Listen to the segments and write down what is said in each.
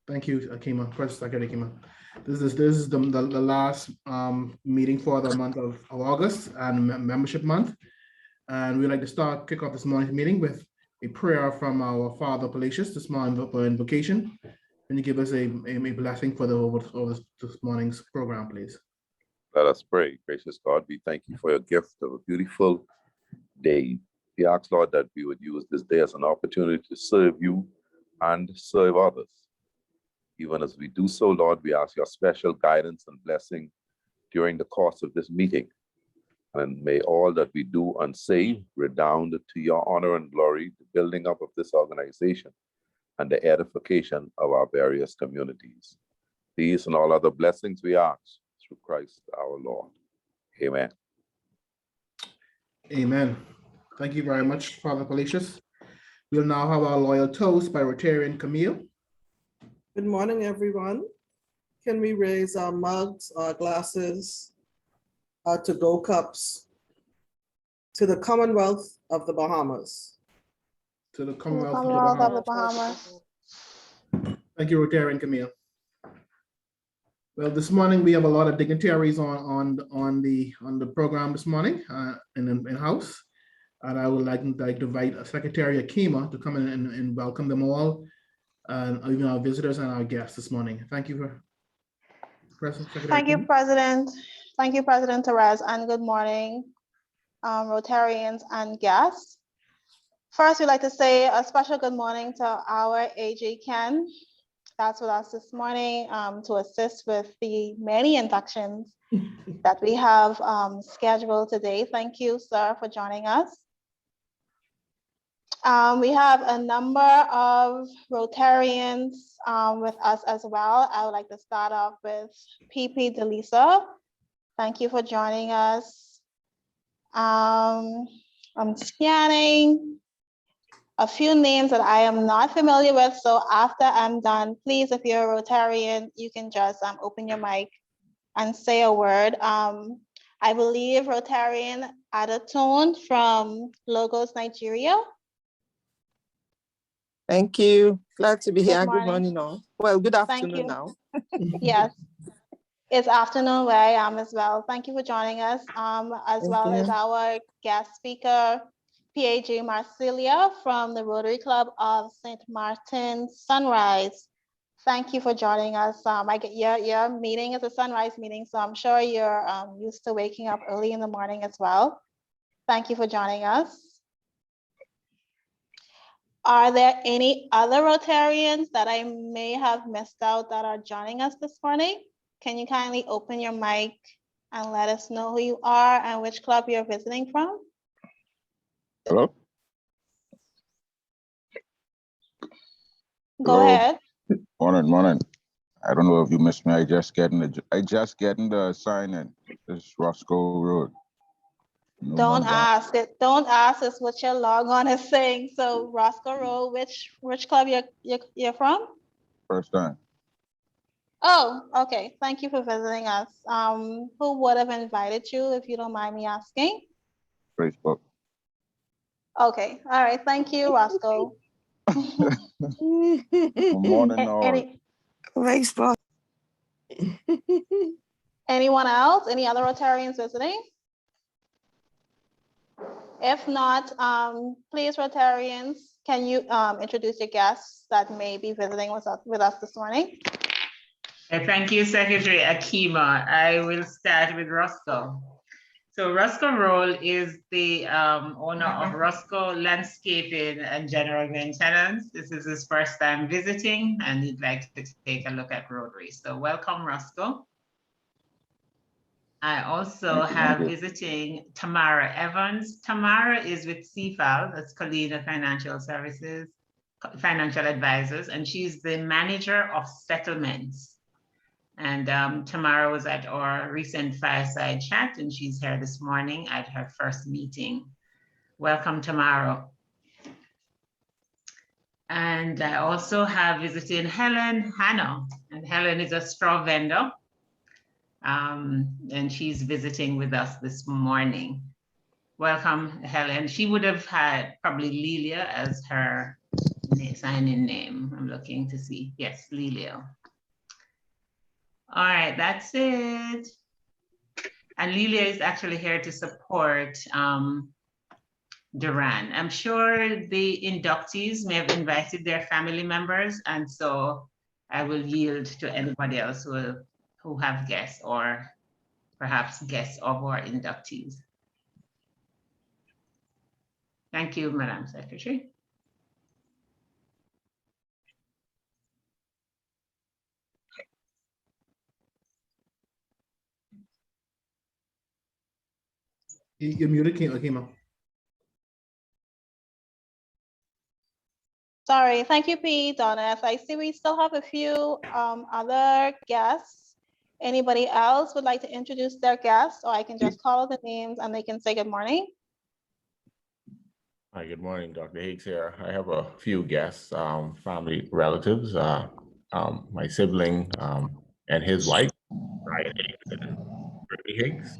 Thank you, Akima. Press Secretary Akima. This is the last meeting for the month of August and membership month. And we'd like to kick off this morning's meeting with a prayer from our Father Palacios this morning for invocation. Can you give us a blessing for this morning's program, please? Let us pray. Gracious God, we thank you for your gift of a beautiful day. We ask, Lord, that we would use this day as an opportunity to serve you and serve others. Even as we do so, Lord, we ask your special guidance and blessing during the course of this meeting. And may all that we do and say redound to your honor and glory, the building up of this organization and the edification of our various communities. These and all other blessings we ask through Christ our Lord. Amen. Amen. Thank you very much, Father Palacios. We'll now have our loyal toast by Rotarian Camille. Good morning, everyone. Can we raise our mugs, our glasses, our to-go cups to the Commonwealth of the Bahamas? To the Commonwealth of the Bahamas. Thank you, Rotarian Camille. Well, this morning we have a lot of dignitaries on the program this morning in house, and I would like to invite Secretary Akima to come in and welcome them all, and even our visitors and our guests this morning. Thank you for Secretary. Thank you, President. Thank you, President Therese, and good morning, Rotarians and guests. First, we'd like to say a special good morning to our AG Ken. That's with us this morning to assist with the many inductions that we have scheduled today. Thank you, sir, for joining us. We have a number of Rotarians with us as well. I would like to start off with PP Delisa. Thank you for joining us. I'm scanning a few names that I am not familiar with. So after I'm done, please, if you're a Rotarian, you can just open your mic and say a word. I believe Rotarian Adatone from Lagos, Nigeria. Thank you. Glad to be here. Good morning all. Well, good afternoon now. Yes, it's afternoon where I am as well. Thank you for joining us, as well as our guest speaker, PAG Marcilia from the Rotary Club of St. Martin Sunrise. Thank you for joining us. Your meeting is a sunrise meeting, so I'm sure you're used to waking up early in the morning as well. Thank you for joining us. Are there any other Rotarians that I may have missed out that are joining us this morning? Can you kindly open your mic and let us know who you are and which club you're visiting from? Hello? Go ahead. Morning. I don't know if you missed me. I just getting the sign in. This is Roscoe Road. Don't ask it. Don't ask us what your logon is saying. So Roscoe Road, which club you're from? First time. Oh, okay. Thank you for visiting us. Who would have invited you, if you don't mind me asking? Facebook. Okay. All right. Thank you, Roscoe. Good morning, all. Facebook. Anyone else? Any other Rotarians visiting? If not, please, Rotarians, can you introduce your guests that may be visiting with us this morning? Thank you, Secretary Akima. I will start with Roscoe. So Roscoe Roll is the owner of Roscoe Landscaping and General Maintenance. This is his first time visiting and he'd like to take a look at Rotary. So welcome, Roscoe. I also have visiting Tamara Evans. Tamara is with CFAL, that's Colina Financial Services, Financial Advisors, and she's the manager of settlements. And Tamara was at our recent fireside chat and she's here this morning at her first meeting. Welcome, Tamara. And I also have visiting Helen Hanna, and Helen is a straw vendor. And she's visiting with us this morning. Welcome, Helen. She would have had probably Lilia as her sign-in name. I'm looking to see. Yes, Lelio. All right, that's it. And Lilia is actually here to support Duran. I'm sure the inductees may have invited their family members, and so I will yield to anybody else who have guests or perhaps guests of our inductees. Thank you, Madam Secretary. You're muted, Kima. Sorry, thank you, P. Donis. I see we still have a few other guests. Anybody else would like to introduce their guests, or I can just call the names and they can say good morning? Hi, good morning, Dr. Higgs here. I have a few guests, family relatives, my sibling and his wife, Brian Higgs and Brittany Higgs.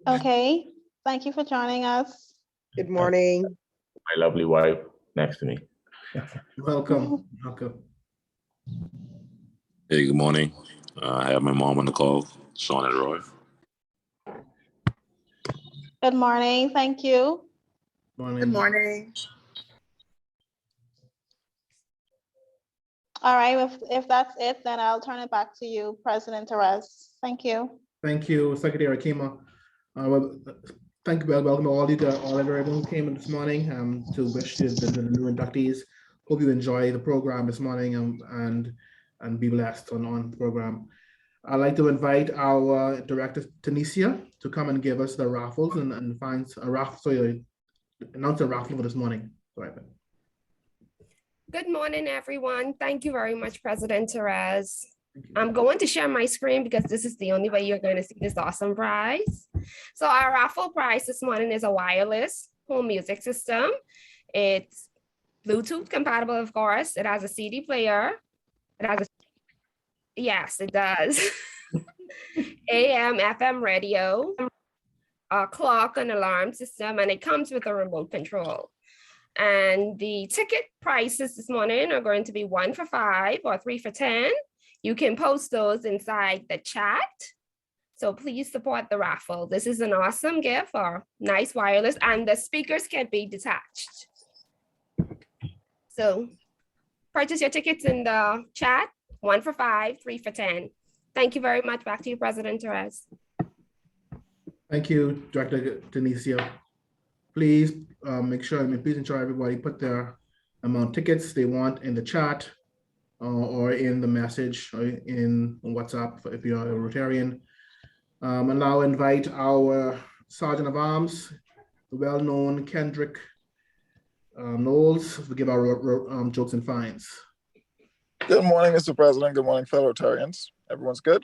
Okay, thank you for joining us. Good morning. My lovely wife next to me. Welcome. Welcome. Hey, good morning. I have my mom on the call, Shauna Roy. Good morning, thank you. Morning. Good morning. All right, if that's it, then I'll turn it back to you, President Therese. Thank you. Thank you, Secretary Akima. Thank you, welcome to all everyone who came in this morning to wish the new inductees. Hope you enjoy the program this morning and be blessed on the program. I'd like to invite our director, Tanisha, to come and give us the raffles and find a raffle. So announce a raffle for this morning. Sorry. Good morning, everyone. Thank you very much, President Therese. I'm going to share my screen because this is the only way you're going to see this awesome prize. So our raffle prize this morning is a wireless home music system. It's Bluetooth compatible, of course. It has a CD player. It has yes, it does. AM, FM radio, a clock and alarm system, and it comes with a remote control. And the ticket prices this morning are going to be 1 for $5 or 3 for $10. You can post those inside the chat. So please support the raffle. This is an awesome gift for nice wireless, and the speakers can be detached. So purchase your tickets in the chat, 1 for $5, 3 for $10. Thank you very much. Back to you, President Therese. Thank you, Director Tanisha. Please please ensure everybody put their amount of tickets they want in the chat or in the message or in WhatsApp if you're a Rotarian. And I'll invite our Sergeant of Arms, the well-known Kendrick Knowles, to give our jokes and fines. Good morning, Mr. President. Good morning, fellow Rotarians. Everyone's good?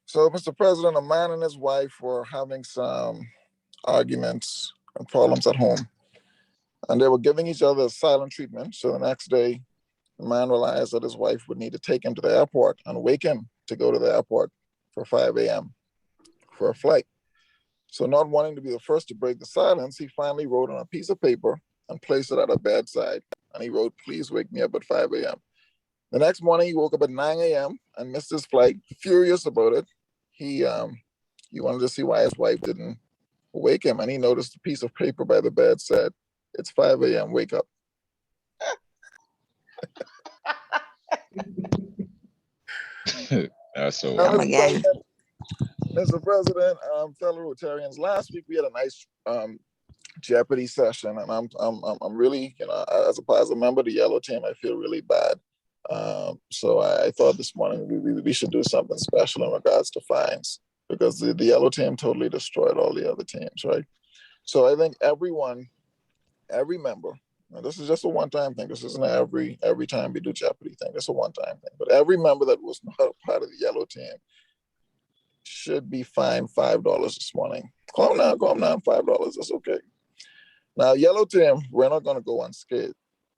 So, Mr. President, a man and his wife were having some arguments and problems at home, and they were giving each other silent treatment. So the next day, the man realized that his wife would need to take him to the airport and wake him to go to the airport for 5 a.m. for a flight. So not wanting to be the first to break the silence, he finally wrote on a piece of paper and placed it at her bedside. And he wrote, "Please wake me up at 5 a.m. The next morning, he woke up at 9 a.m. and missed his flight. Furious about it, he wanted to see why his wife didn't wake him, and he noticed a piece of paper by the bed said, "It's 5 a.m. Wake up." That's so. Mr. President, fellow Rotarians, last week we had a nice Jeopardy session, and I'm really, as a member of the Yellow Team, I feel really bad. So I thought this morning we should do something special in regards to fines, because the Yellow Team totally destroyed all the other teams, right? So I think every member, now this is just a one-time thing. This isn't every time we do Jeopardy thing. It's a one-time thing. But every member that was not a part of the Yellow Team should be fined $5 this morning. Calm down, $5. That's okay. Now, Yellow Team, we're not going to go unscathed.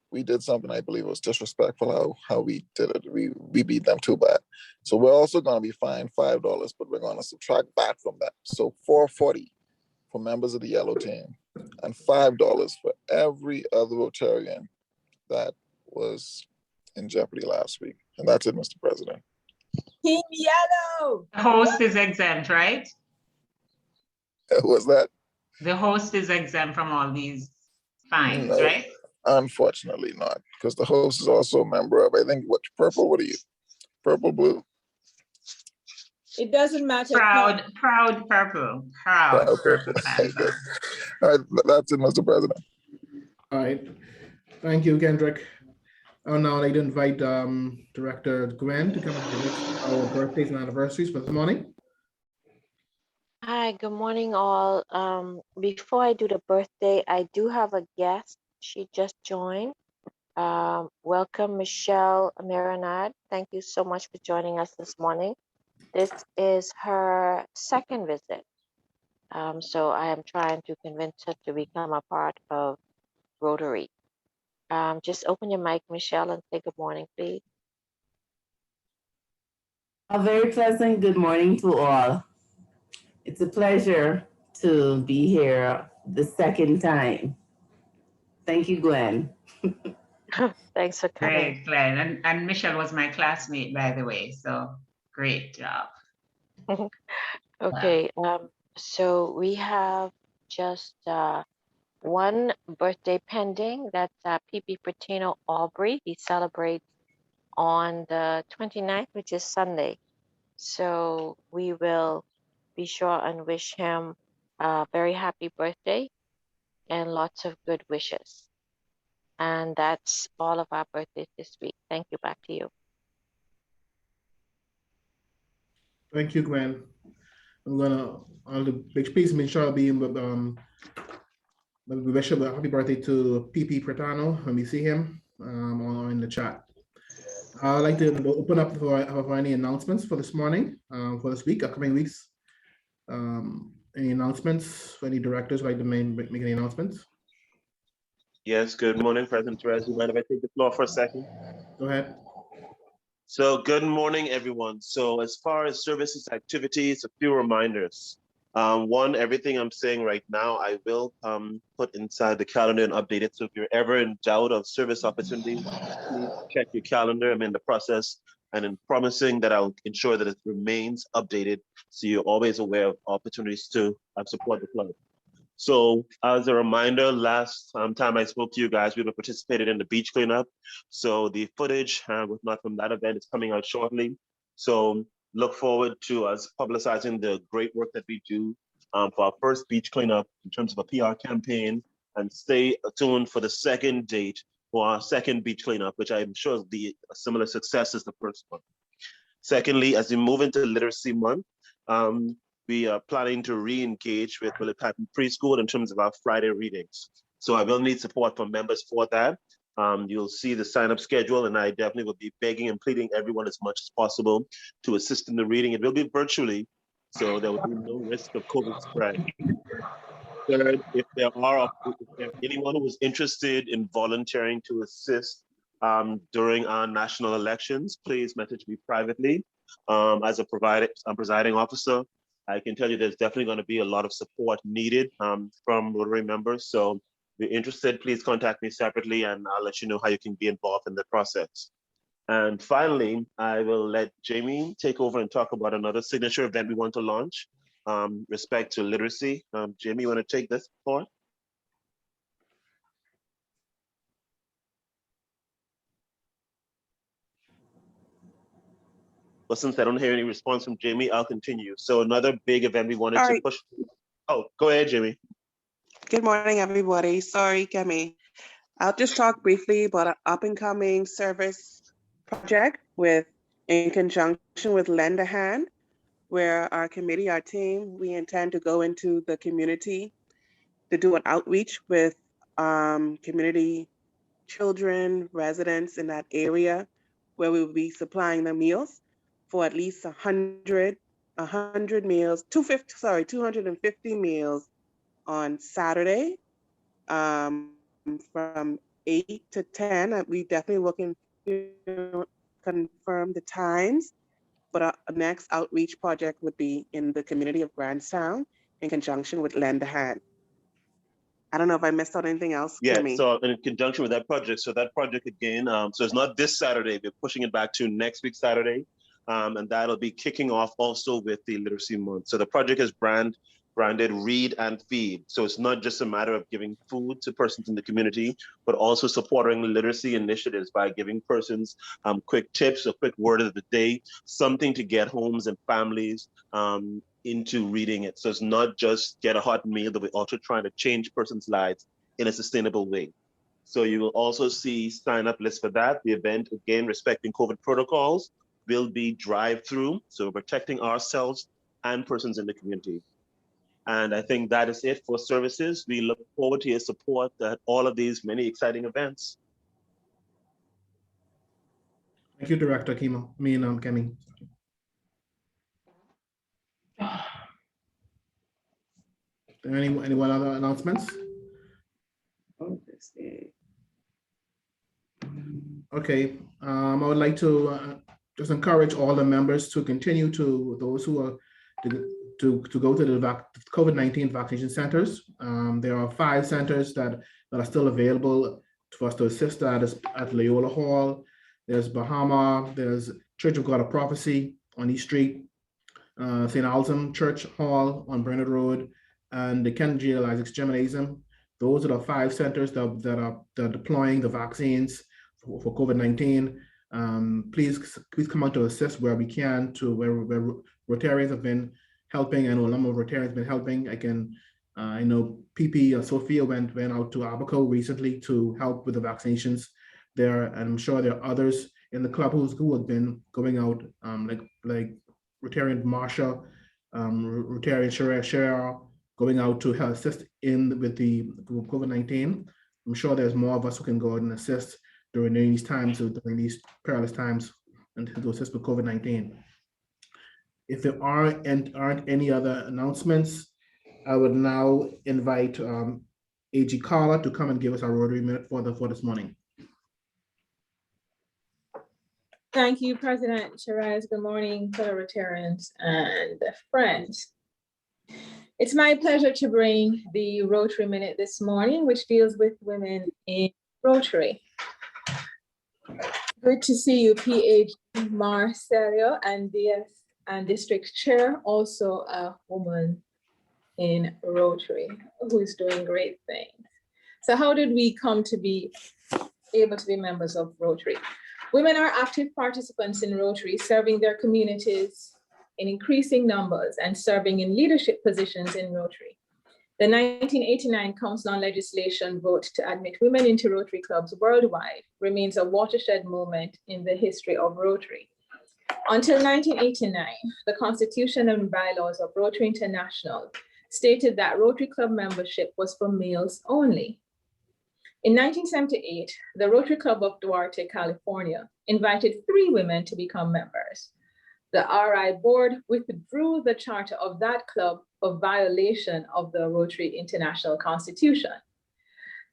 We did something I believe was disrespectful how we did it. We beat them too bad. So we're also going to be fined $5, but we're going to subtract back from that. So $4.40 for members of the Yellow Team and $5 for every other Rotarian that was in jeopardy last week. And that's it, Mr. President. Team Yellow. The host is exempt, right? Was that? The host is exempt from all these fines, No, right? unfortunately not, because the host is also a member of, I think, what are you? Purple, blue? It doesn't matter. Proud purple. Proud purple. Good. All right, that's it, Mr. President. All right. Thank you, Kendrick. I would now like to invite Director Gwen to come and give us our birthdays and anniversaries for this morning. Hi, good morning, all. Before I do the birthday, I do have a guest. She just joined. Welcome, Michelle Marinad. Thank you so much for joining us this morning. This is her second visit. So I am trying to convince her to become a part of Rotary. Just open your mic, Michelle, and say good morning, please. A very pleasant good morning to all. It's a pleasure to be here the second time. Thank you, Gwen. Thanks for coming. Great, Glenn. And Michelle was my classmate, by the way, so great job. Okay, so we have just one birthday pending. That's PP Pertino Aubrey. He celebrates on the 29th, which is Sunday. So we will be sure and wish him a very happy birthday and lots of good wishes. And that's all of our birthdays this week. Thank you. Back to you. Thank you, Gwen. I'm gonna on the big piece, make sure I'll be in we wish him a happy birthday to PP Pertano when we see him in the chat. I'd like to open up for any announcements for this morning, for this week, upcoming weeks. Any announcements for any directors would like to make any announcements? Yes, good morning, President Perez. You mind if I take the floor for a second? Go ahead. So good morning, everyone. So as far as services activities, a few reminders. One, everything I'm saying right now, I will put inside the calendar and update it. So if you're ever in doubt of service opportunities, please check your calendar. I'm in the process and in promising that I'll ensure that it remains updated so you're always aware of opportunities to support the club. So as a reminder, last time I spoke to you guys, we were participated in the beach cleanup. So the footage was not from that event, it's coming out shortly. So look forward to us publicizing the great work that we do for our first beach cleanup in terms of a PR campaign, and stay tuned for the second date for our second beach cleanup, which I'm sure will be a similar success as the first one. Secondly, as we move into Literacy Month, we are planning to re-engage with Willett Patton Preschool in terms of our Friday readings. So I will need support from members for that. You'll see the sign-up schedule, and I definitely will be begging and pleading everyone as much as possible to assist in the reading. It will be virtually, so there will be no risk of COVID spread. Third, if there's anyone who is interested in volunteering to assist during our national elections, please message me privately. As a presiding officer, I can tell you there's definitely going to be a lot of support needed from Rotary members. So if you're interested, please contact me separately and I'll let you know how you can be involved in the process. And finally, I will let Jamie take over and talk about another signature event we want to launch, respect to literacy. Jamie, you want to take this forward? Well, since I don't hear any response from Jamie, I'll continue. So another big event we wanted to push. Oh, go ahead, Jamie. Good morning, everybody. Sorry, Kemi. I'll just talk briefly about an up-and-coming service project in conjunction with Lend a Hand, where our committee, our team, we intend to go into the community to do an outreach with community children, residents in that area, where we will be supplying them meals for at least 100 meals, 250 meals on Saturday from 8 to 10. We definitely will confirm the times, but our next outreach project would be in the community of Grandstown in conjunction with Lend a Hand. I don't know if I missed out anything else, Yeah, Kimmy. so in conjunction with that project, again, so it's not this Saturday, we're pushing it back to next week Saturday. And that'll be kicking off also with the Literacy Month. So the project is branded Read and Feed. So it's not just a matter of giving food to persons in the community, but also supporting literacy initiatives by giving persons quick tips, a quick word of the day, something to get homes and families into reading it. So it's not just get a hot meal, but we're also trying to change persons' lives in a sustainable way. So you will also see sign-up lists for that. The event, again, respecting COVID protocols, will be drive-through, so protecting ourselves and persons in the community. And I think that is it for services. We look forward to your support at all of these many exciting events. Thank you, Director Kemi. Anyone other announcements? Okay, I would like to just encourage all the members to continue those who are to go to the COVID-19 vaccination centers. There are 5 centers that are still available for us to assist at Loyola Hall. There's Bahama, there's Church of God of Prophecy on East Street, St. Alton Church Hall on Bernard Road, and the Kennedy Isaacs Gymnasium. Those are the 5 centers that are deploying the vaccines for COVID-19. Please come out to assist where we can, to where Rotarians have been helping. I know a number of Rotarians have been helping. I know PP Sophia went out to Abaco recently to help with the vaccinations there, and I'm sure there are others in the club who have been going out, like Rotarian Marsha, Rotarian Shara, going out to help assist with the COVID-19. I'm sure there's more of us who can go out and assist during these times, during these perilous times, and to assist with COVID-19. If there aren't any other announcements, I would now invite AG Carla to come and give us our Rotary Minute for this morning. Thank you, President Shiraz. Good morning, fellow Rotarians and friends. It's my pleasure to bring the Rotary Minute this morning, which deals with women in Rotary. Good to see you, PH Marcelio, and DS and District Chair, also a woman in Rotary who's doing great things. So how did we come to be able to be members of Rotary? Women are active participants in Rotary, serving their communities in increasing numbers and serving in leadership positions in Rotary. The 1989 Council on Legislation vote to admit women into Rotary clubs worldwide remains a watershed moment in the history of Rotary. Until 1989, the Constitution and bylaws of Rotary International stated that Rotary Club membership was for males only. In 1978, the Rotary Club of Duarte, California, invited 3 women to become members. The RI board withdrew the charter of that club for violation of the Rotary International Constitution.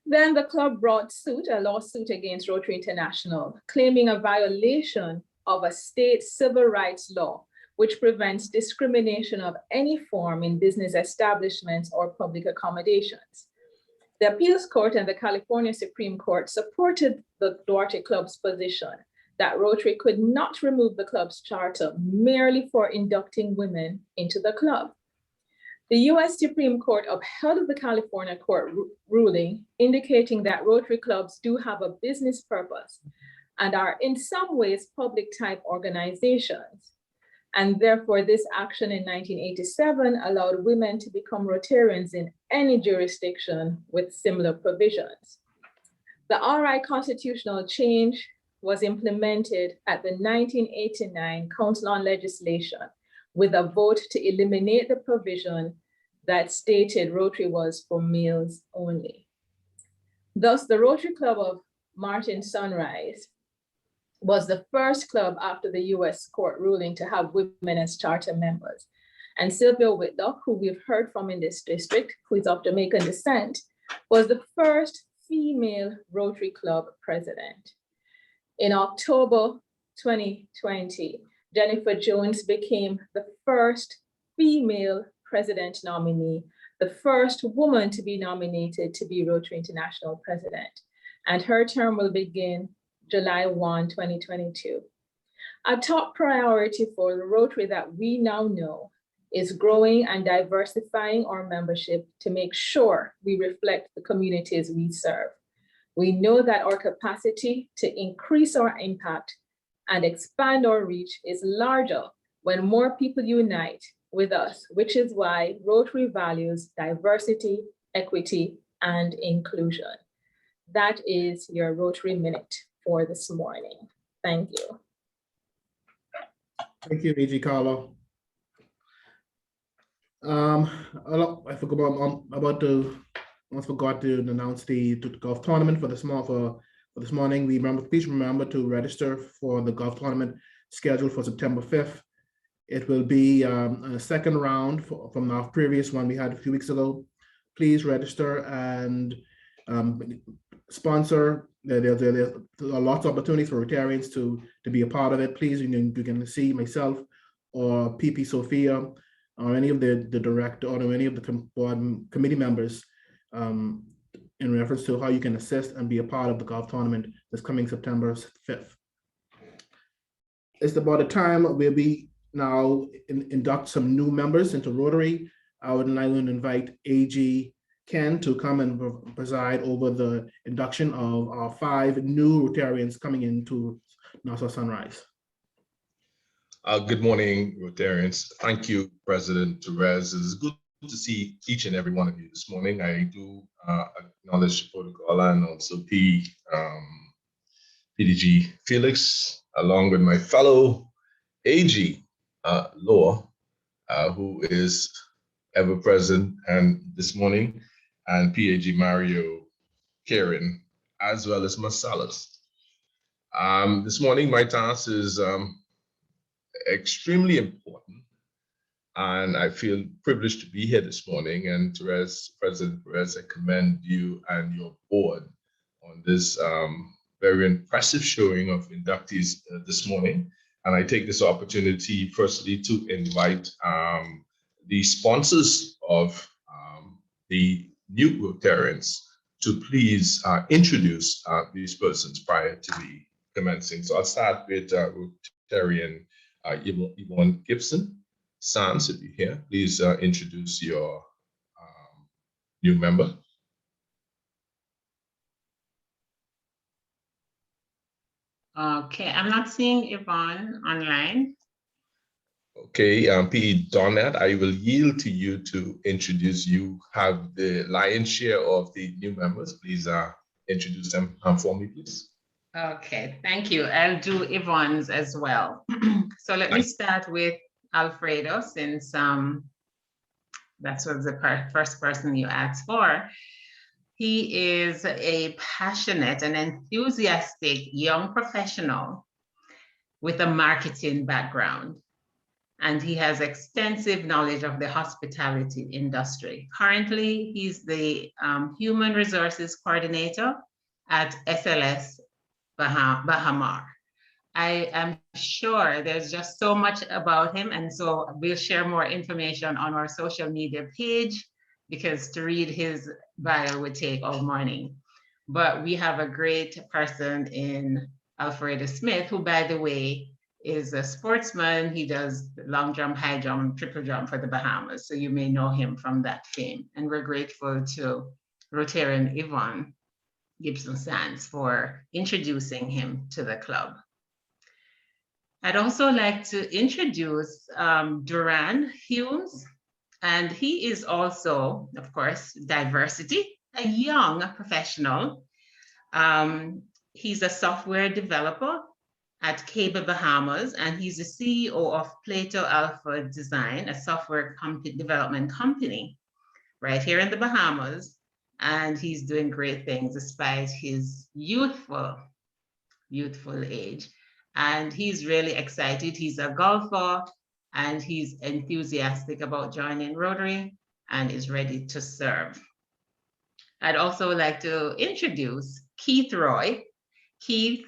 Then the club brought a lawsuit against Rotary International, claiming a violation of a state civil rights law, which prevents discrimination of any form in business establishments or public accommodations. The appeals court and the California Supreme Court supported the Duarte Club's position that Rotary could not remove the club's charter merely for inducting women into the club. The US Supreme Court upheld the California court ruling, indicating that Rotary clubs do have a business purpose and are in some ways public type organizations. And therefore this action in 1987 allowed women to become Rotarians in any jurisdiction with similar provisions. The RI constitutional change was implemented at the 1989 Council on Legislation with a vote to eliminate the provision that stated Rotary was for males only. Thus, the Rotary Club of Martin Sunrise was the first club after the US court ruling to have women as charter members. And Sylvia Whitlock, who we've heard from in this district, who is of Jamaican descent, was the first female Rotary Club president. In October 2020, Jennifer Jones became the first female president nominee the first woman to be nominated to be Rotary International president, and her term will begin July 1, 2022. A top priority for the Rotary that we now know is growing and diversifying our membership to make sure we reflect the communities we serve. We know that our capacity to increase our impact and expand our reach is larger when more people unite with us, which is why Rotary values diversity, equity, and inclusion. That is your Rotary Minute for this morning. Thank you. Thank you, AG Carlo. I forgot to announce the golf tournament for this morning. Please remember to register for the golf tournament scheduled for September 5th. It will be a second round from our previous one we had a few weeks ago. Please register and sponsor. There are lots of opportunities for Rotarians to be a part of it. Please, you can see myself or PP Sophia or any of the director or any of the board committee members in reference to how you can assist and be a part of the golf tournament this coming September 5th. It's about the time where we now induct some new members into Rotary. I would like to invite AG Ken to come and preside over the induction of our 5 new Rotarians coming into Nassau Sunrise. Good morning, Rotarians. Thank you, President Therese. It's good to see each and every one of you this morning. I do acknowledge protocol and also PDG Felix, along with my fellow AG Law, who is ever present and this morning, and PAG Mario Karen, as well as Marcellus. This morning, my task is extremely important, and I feel privileged to be here this morning. And Therese, President Therese, I commend you and your board on this very impressive showing of inductees this morning. And I take this opportunity firstly to invite the sponsors of the new Rotarians to please introduce these persons prior to the commencing. So I'll start with Rotarian Yvonne Gibson. Sans, if you're here, please introduce your new member. Okay, I'm not seeing Yvonne online. Okay, P. Donat, I will yield to you to introduce. You have the lion's share of the new members. Please introduce them for me, please. Okay, thank you. I'll do Yvonne's as well. So let me start with Alfredo, since that was the first person you asked for. He is a passionate and enthusiastic young professional with a marketing background, and he has extensive knowledge of the hospitality industry. Currently, he's the Human Resources Coordinator at SLS Bahamar. I am sure there's just so much about him, and so we'll share more information on our social media page, because to read his bio would take all morning. But we have a great person in Alfredo Smith, who, by the way, is a sportsman. He does long jump, high jump, triple jump for the Bahamas. So you may know him from that fame. And we're grateful to Rotarian Yvonne Gibson Sands for introducing him to the club. I'd also like to introduce Duran Humes, and he is also, of course, diversity, a young professional. He's a software developer at Cable Bahamas, and he's the CEO of Plato Alpha Design, a software development company right here in the Bahamas. And he's doing great things despite his youthful age. And he's really excited. He's a golfer, and he's enthusiastic about joining Rotary and is ready to serve. I'd also like to introduce Keith Roy. Keith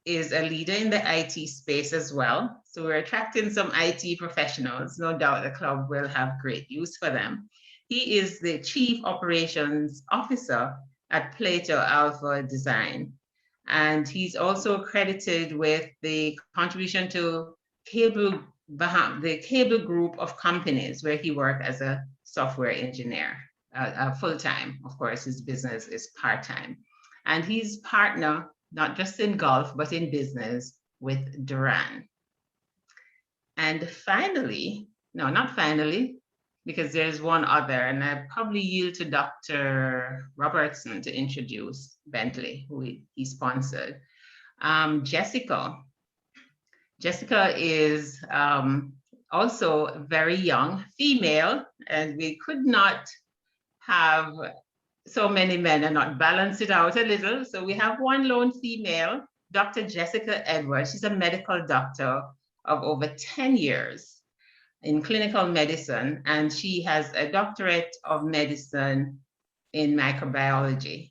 is a leader in the IT space as well. So we're attracting some IT professionals. No doubt the club will have great use for them. He is the Chief Operations Officer at Plato Alpha Design. And he's also credited with the contribution to the cable group of companies where he worked as a software engineer, full-time. Of course, his business is part-time. And he's partner, not just in golf, but in business with Duran. And finally, no, not finally, because there's one other, and I probably yield to Dr. Robertson to introduce Bentley, who he sponsored. Jessica. Jessica is also very young, female, and we could not have so many men and not balance it out a little. So we have one lone female, Dr. Jessica Edwards. She's a medical doctor of over 10 years in clinical medicine, and she has a doctorate of medicine in microbiology.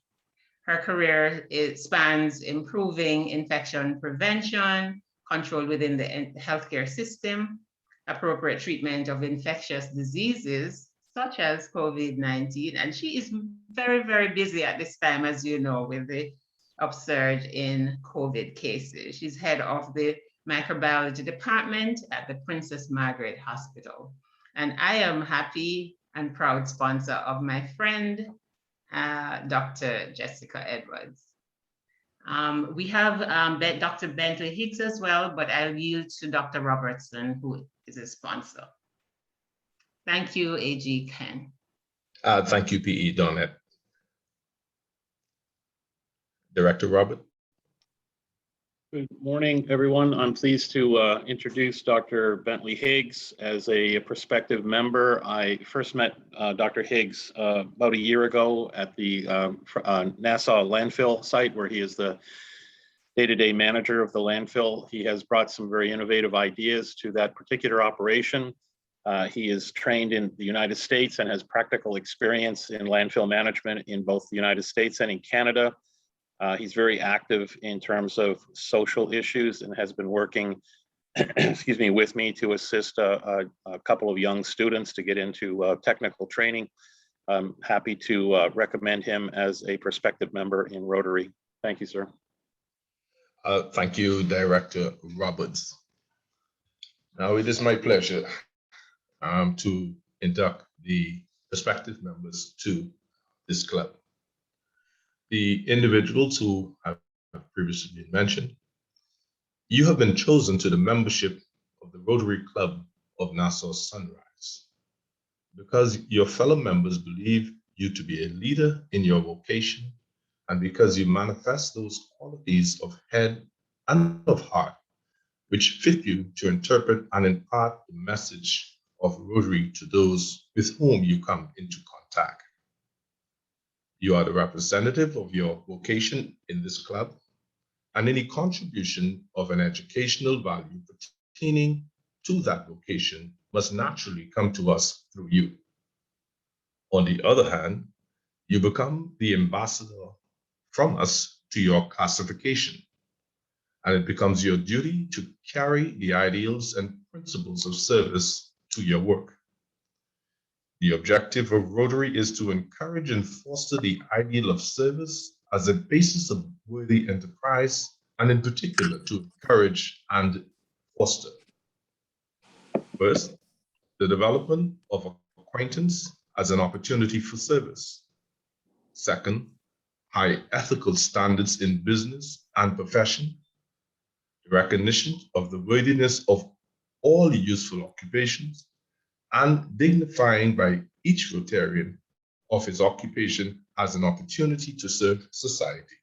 Her career spans improving infection prevention, control within the healthcare system, appropriate treatment of infectious diseases such as COVID-19. And she is very, very busy at this time, as you know, with the upsurge in COVID cases. She's head of the microbiology department at the Princess Margaret Hospital. And I am happy and proud sponsor of my friend, Dr. Jessica Edwards. We have Dr. Bentley Higgs as well, but I'll yield to Dr. Robertson, who is a sponsor. Thank you, AG Ken. Thank you, PE Donette. Director Robert. Good morning, everyone. I'm pleased to introduce Dr. Bentley Higgs as a prospective member. I first met Dr. Higgs about a year ago at the Nassau landfill site, where he is the day-to-day manager of the landfill. He has brought some very innovative ideas to that particular operation. He is trained in the United States and has practical experience in landfill management in both the United States and in Canada. He's very active in terms of social issues and has been working, excuse me, with me to assist a couple of young students to get into technical training. I'm happy to recommend him as a prospective member in Rotary. Thank you, sir. Thank you, Director Roberts. Now it is my pleasure to induct the prospective members to this club. The individuals who have previously been mentioned, you have been chosen to the membership of the Rotary Club of Nassau Sunrise because your fellow members believe you to be a leader in your vocation and because you manifest those qualities of head and of heart which fit you to interpret and impart the message of Rotary to those with whom you come into contact. You are the representative of your vocation in this club, and any contribution of an educational value pertaining to that vocation must naturally come to us through you. On the other hand, you become the ambassador from us to your classification, and it becomes your duty to carry the ideals and principles of service to your work. The objective of Rotary is to encourage and foster the ideal of service as a basis of worthy enterprise, and in particular to encourage and foster. First, the development of acquaintance as an opportunity for service. Second, high ethical standards in business and profession. The recognition of the worthiness of all useful occupations, and dignifying by each Rotarian of his occupation as an opportunity to serve society.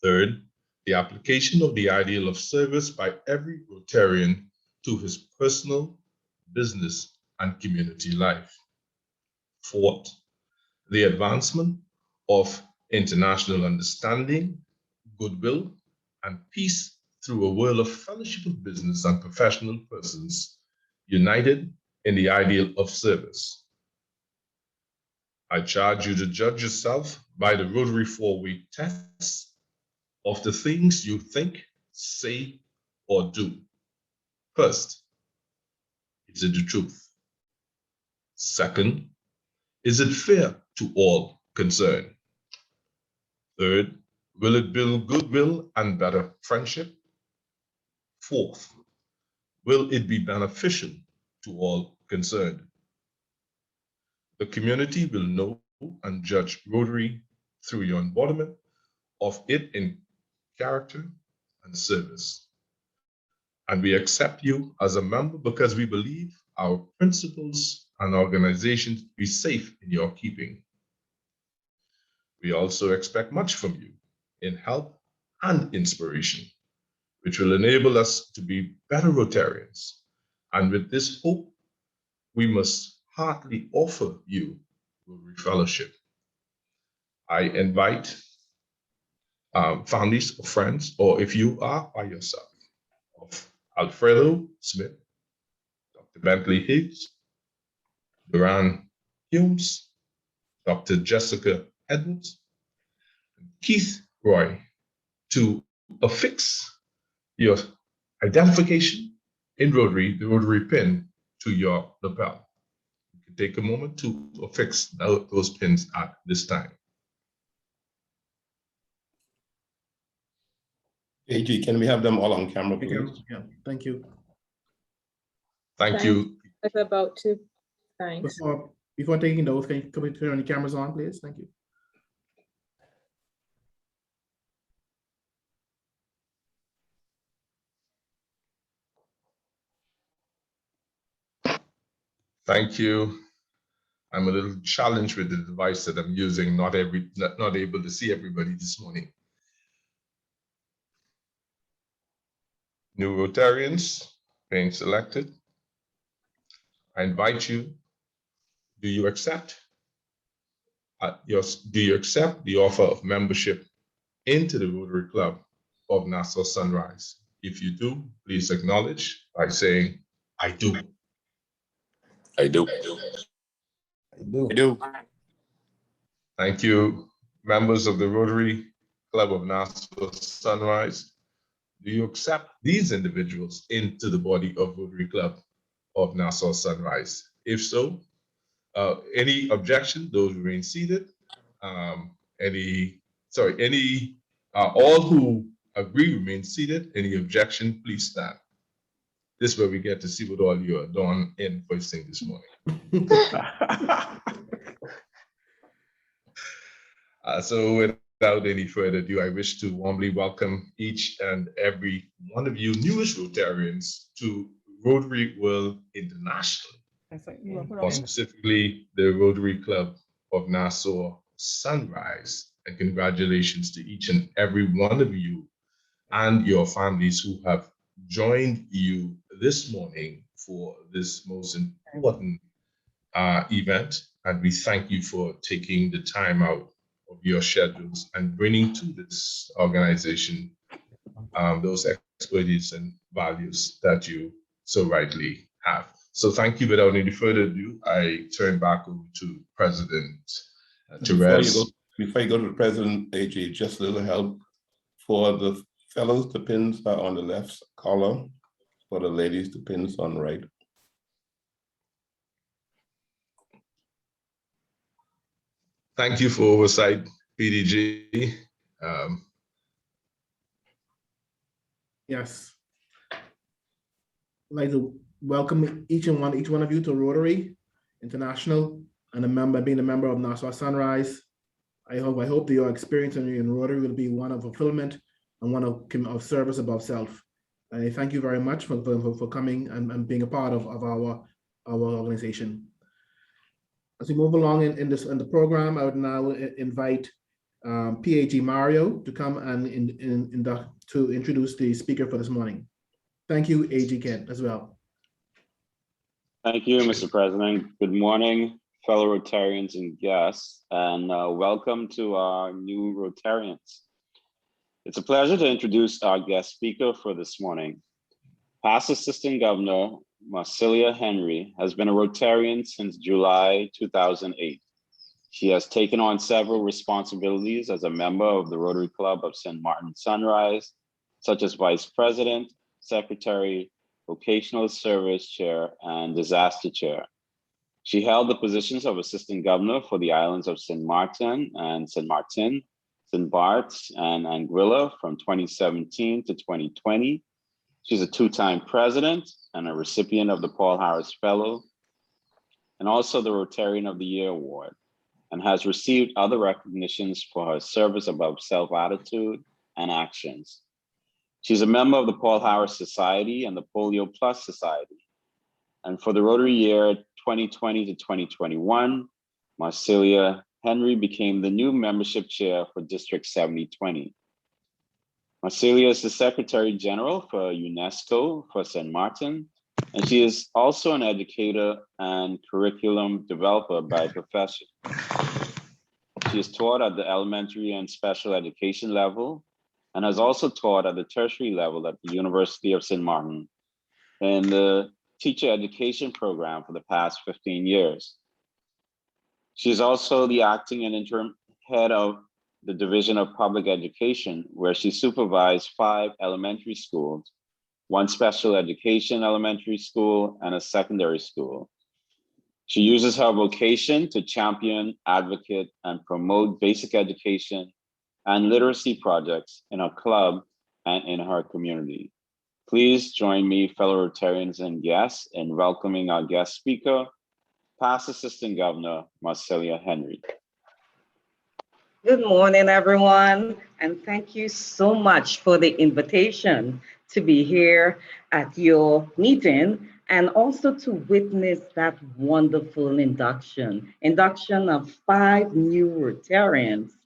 Third, the application of the ideal of service by every Rotarian to his personal, business, and community life. Fourth, the advancement of international understanding, goodwill, and peace through a world of fellowship of business and professional persons united in the ideal of service. I charge you to judge yourself by the Rotary 4-week test of the things you think, say, or do. First, is it the truth? Second, Is it fair to all concerned? Third, will it build goodwill and better friendship? Fourth, will it be beneficial to all concerned? The community will know and judge Rotary through your embodiment of it in character and service. And we accept you as a member because we believe our principles and organizations be safe in your keeping. We also expect much from you in help and inspiration, which will enable us to be better Rotarians. And with this hope, we must heartily offer you Rotary Fellowship. I invite families or friends, or if you are by yourself, of Alfredo Smith, Dr. Bentley Higgs, Duran Humes, Dr. Jessica Edwards, Keith Roy, to affix your identification in Rotary, the Rotary pin, to your lapel. You can take a moment to affix those pins at this time. AG, can we have them all on camera, please? Yeah, thank you. Thank you. I was about to. Thanks. Before taking those, can you turn the cameras on, please? Thank you. Thank you. I'm a little challenged with the device that I'm using, not able to see everybody this morning. New Rotarians being selected. I invite you, do you accept the offer of membership into the Rotary Club of Nassau Sunrise? If you do, please acknowledge by saying, I do. I do. I do. Thank you, members of the Rotary Club of Nassau Sunrise. Do you accept these individuals into the body of Rotary Club of Nassau Sunrise? If so, any objection, those remain seated. All who agree remain seated. Any objection, please stand. This is where we get to see what all you are doing in first thing this morning. So without any further ado, I wish to warmly welcome each and every one of you newest Rotarians to Rotary World International, or specifically the Rotary Club of Nassau Sunrise. And congratulations to each and every one of you and your families who have joined you this morning for this most important event. And we thank you for taking the time out of your schedules and bringing to this organization those expertise and values that you so rightly have. So thank you. Without any further ado, I turn back over to President Therese. Before you go to the President, AJ, just a little help for the fellows. The pins are on the left column. For the ladies, the pins on the right. Thank you for oversight, PDG. Yes. I'd like to welcome each one of you to Rotary International and being a member of Nassau Sunrise. I hope that your experience in Rotary will be one of fulfillment and one of service above self. I thank you very much for coming and being a part of our organization. As we move along in the program, I would now invite PAG Mario to come and to introduce the speaker for this morning. Thank you, AG Kent, as well. Thank you, Mr. President. Good morning, fellow Rotarians and guests, and welcome to our new Rotarians. It's a pleasure to introduce our guest speaker for this morning. Past Assistant Governor Marcilia Henry has been a Rotarian since July 2008. She has taken on several responsibilities as a member of the Rotary Club of St. Martin Sunrise, such as Vice President, Secretary, Vocational Service Chair, and Disaster Chair. She held the positions of Assistant Governor for the islands of St. Martin and St. Martin, St. Bart's, and Anguilla from 2017 to 2020. She's a two-time president and a recipient of the Paul Harris Fellow, and also the Rotarian of the Year Award, and has received other recognitions for her service above self attitude and actions. She's a member of the Paul Harris Society and the Polio Plus Society. And for the Rotary year 2020 to 2021, Marcelia Henry became the new membership chair for District 7020. Marcelia is the Secretary General for UNESCO for St. Martin, and she is also an educator and curriculum developer by profession. She has taught at the elementary and special education level, and has also taught at the tertiary level at the University of St. Martin in the teacher education program for the past 15 years. She is also the acting and interim head of the Division of Public Education, where she supervised 5 elementary schools, 1 special education elementary school, and a secondary school. She uses her vocation to champion, advocate, and promote basic education and literacy projects in her club and in her community. Please join me, fellow Rotarians and guests, in welcoming our guest speaker, past Assistant Governor Marcelia Henry. Good morning, everyone, and thank you so much for the invitation to be here at your meeting and also to witness that wonderful induction of 5 new Rotarians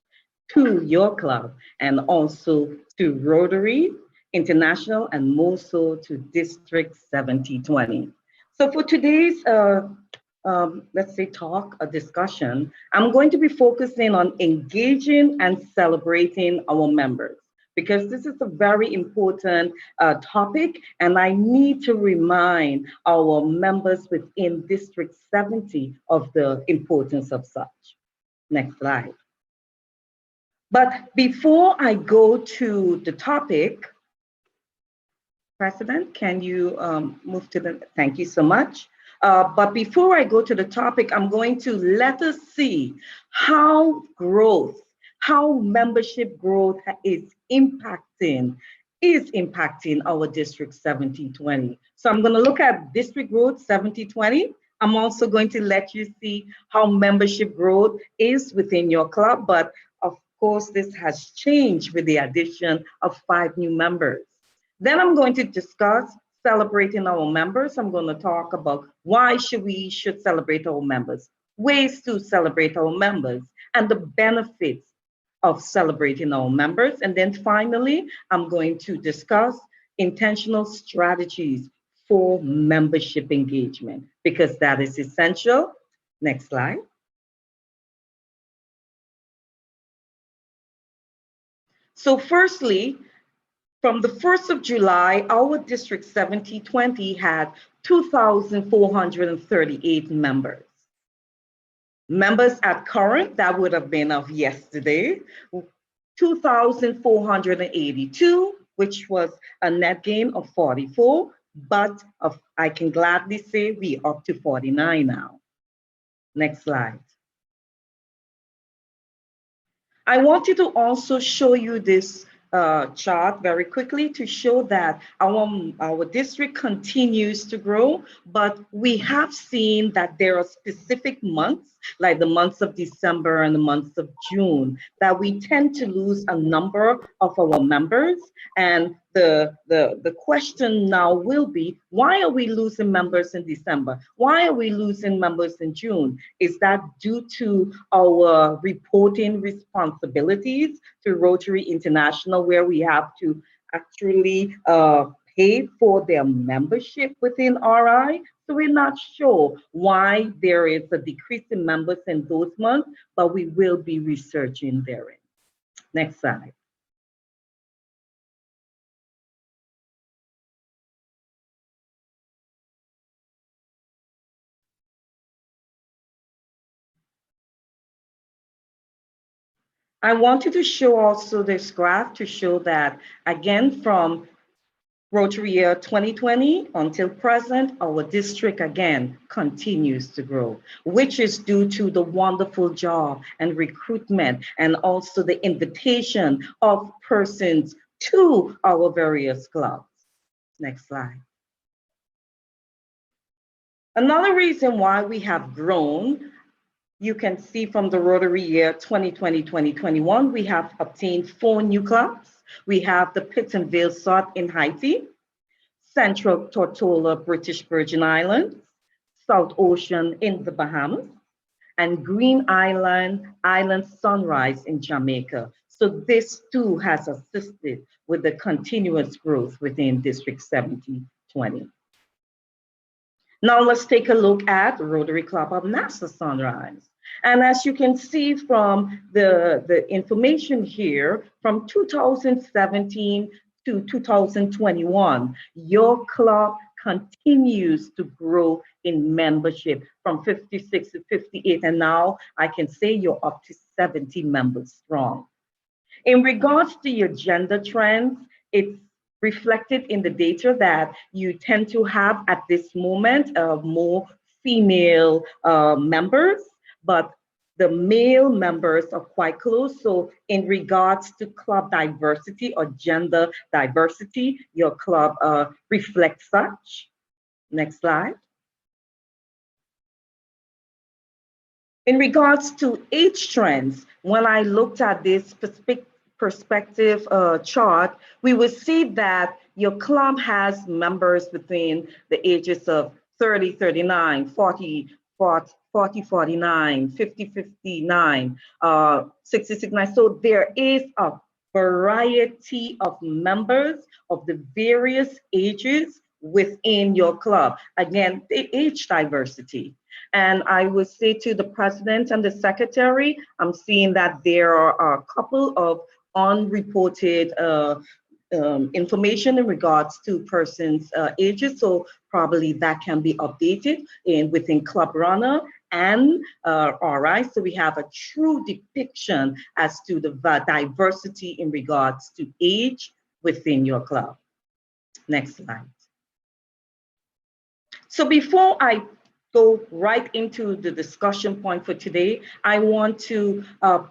to your club and also to Rotary International and most so to District 7020. So for today's let's say talk, a discussion, I'm going to be focusing on engaging and celebrating our members, because this is a very important topic, and I need to remind our members within District 70 of the importance of such. Next slide. But before I go to the topic, President, can you move to the, thank you so much. But before I go to the topic, I'm going to let us see how membership growth is impacting our District 7020. So I'm going to look at District Growth 7020. I'm also going to let you see how membership growth is within your club. But of course, this has changed with the addition of 5 new members. Then I'm going to discuss celebrating our members. I'm going to talk about why we should celebrate our members, ways to celebrate our members, and the benefits of celebrating our members. And then finally, I'm going to discuss intentional strategies for membership engagement, because that is essential. Next slide. So firstly, from the 1st of July, our District 7020 had 2,438 members. Members at current, that would have been of yesterday, 2,482, which was a net gain of 44, but I can gladly say we're up to 49 now. Next slide. I wanted to also show you this chart very quickly to show that our district continues to grow, but we have seen that there are specific months, like the months of December and the months of June, that we tend to lose a number of our members. And the question now will be, why are we losing members in December? Why are we losing members in June? Is that due to our reporting responsibilities to Rotary International, where we have to actually pay for their membership within RI? So we're not sure why there is a decrease in members in those months, but we will be researching therein. Next slide. I wanted to show also this graph to show that, again, from Rotary year 2020 until present, our district again continues to grow, which is due to the wonderful job and recruitment and also the invitation of persons to our various clubs. Next slide. Another reason why we have grown, you can see from the Rotary year 2020-2021, we have obtained 4 new clubs. We have the Pittenville Sot in Haiti, Central Tortola, British Virgin Islands, South Ocean in the Bahamas, and Green Island, Island Sunrise in Jamaica. So this too has assisted with the continuous growth within District 7020. Now let's take a look at Rotary Club of Nassau Sunrise. And as you can see from the information here, from 2017 to 2021, your club continues to grow in membership from 56 to 58, and now I can say you're up to 70 members strong. In regards to your gender trends, it's reflected in the data that you tend to have at this moment more female members, but the male members are quite close. So in regards to club diversity or gender diversity, your club reflects such. Next slide. In regards to age trends, when I looked at this perspective chart, we will see that your club has members between the ages of 30, 39, 40, 49, 50, 59, 60, 69. So there is a variety of members of the various ages within your club. Again, the age diversity. And I would say to the president and the secretary, I'm seeing that there are a couple of unreported information in regards to persons' ages. So probably that can be updated within Club Runner and RI. So we have a true depiction as to the diversity in regards to age within your club. Next slide. So before I go right into the discussion point for today, I want to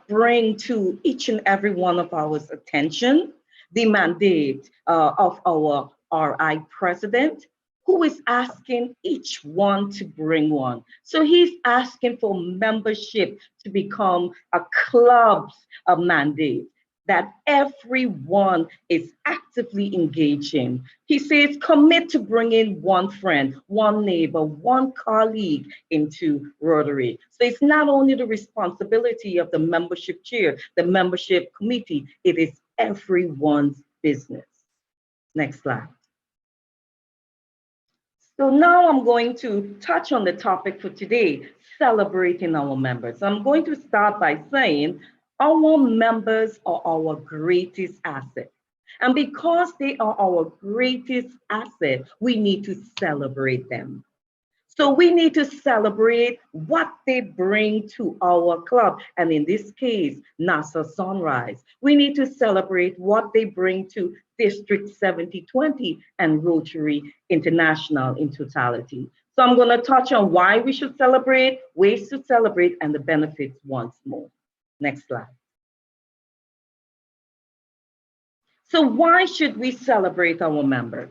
bring to each and every one of our attention the mandate of our RI president, who is asking each one to bring one. So he's asking for membership to become a club's mandate that everyone is actively engaging. He says, commit to bringing one friend, one neighbor, one colleague into Rotary. So it's not only the responsibility of the membership chair, the membership committee, it is everyone's business. Next slide. So now I'm going to touch on the topic for today, celebrating our members. I'm going to start by saying our members are our greatest asset. And because they are our greatest asset, we need to celebrate them. So we need to celebrate what they bring to our club. And in this case, Nassau Sunrise. We need to celebrate what they bring to District 7020 and Rotary International in totality. So I'm going to touch on why we should celebrate, ways to celebrate, and the benefits once more. Next slide. So why should we celebrate our members?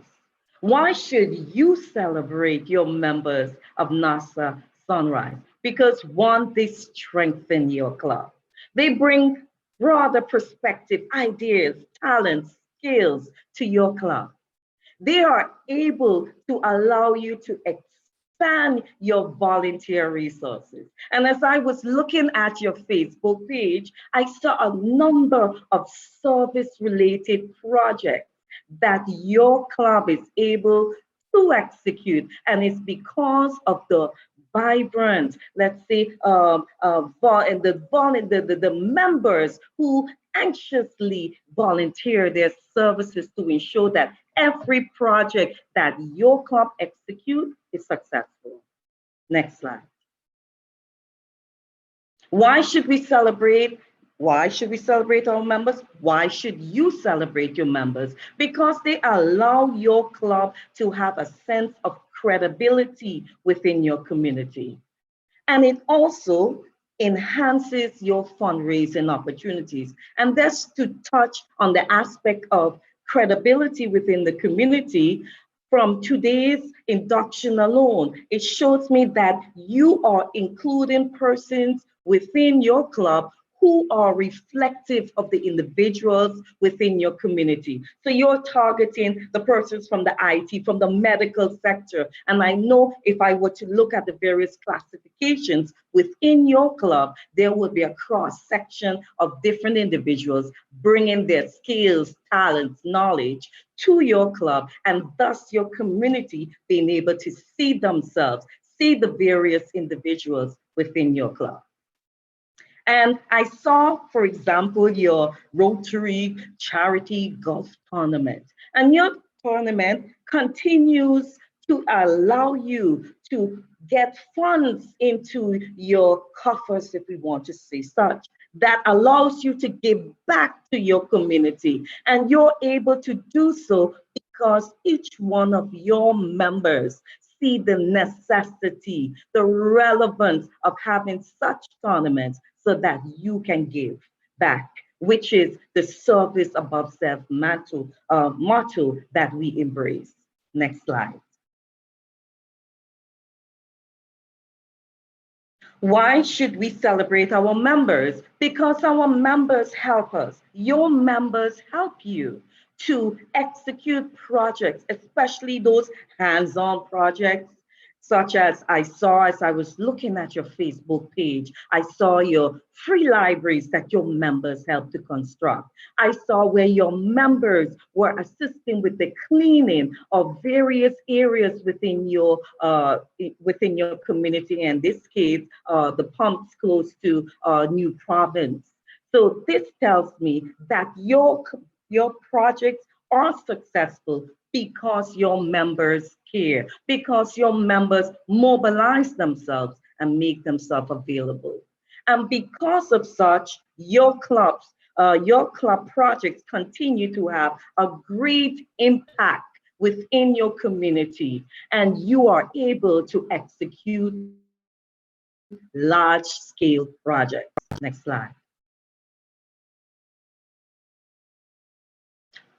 Why should you celebrate your members of Nassau Sunrise? Because one, they strengthen your club. They bring broader perspective, ideas, talents, skills to your club. They are able to allow you to expand your volunteer resources. And as I was looking at your Facebook page, I saw a number of service-related projects that your club is able to execute. And it's because of the vibrant, let's say, the members who anxiously volunteer their services to ensure that every project that your club executes is successful. Next slide. Why should we celebrate Why should we celebrate our members? Why should you celebrate your members? Because they allow your club to have a sense of credibility within your community. And it also enhances your fundraising opportunities. And that's to touch on the aspect of credibility within the community. From today's induction alone, it shows me that you are including persons within your club who are reflective of the individuals within your community. So you're targeting the persons from the IT, from the medical sector. And I know if I were to look at the various classifications within your club, there would be a cross-section of different individuals bringing their skills, talents, knowledge to your club, and thus your community being able to see themselves, see the various individuals within your club. And I saw, for example, your Rotary Charity Golf Tournament. And your tournament continues to allow you to get funds into your coffers, if we want to say such, that allows you to give back to your community. And you're able to do so because each one of your members see the necessity, the relevance of having such tournaments so that you can give back, which is the service above self motto that we embrace. Next slide. Why should we celebrate our members? Because our members help us. Your members help you to execute projects, especially those hands-on projects, such as I saw as I was looking at your Facebook page. I saw your free libraries that your members helped to construct. I saw where your members were assisting with the cleaning of various areas within your community. In this case, the pumps close to New Province. So this tells me that your projects are successful because your members care, because your members mobilize themselves and make themselves available. And because of such, your club projects continue to have a great impact within your community, and you are able to execute large-scale projects. Next slide.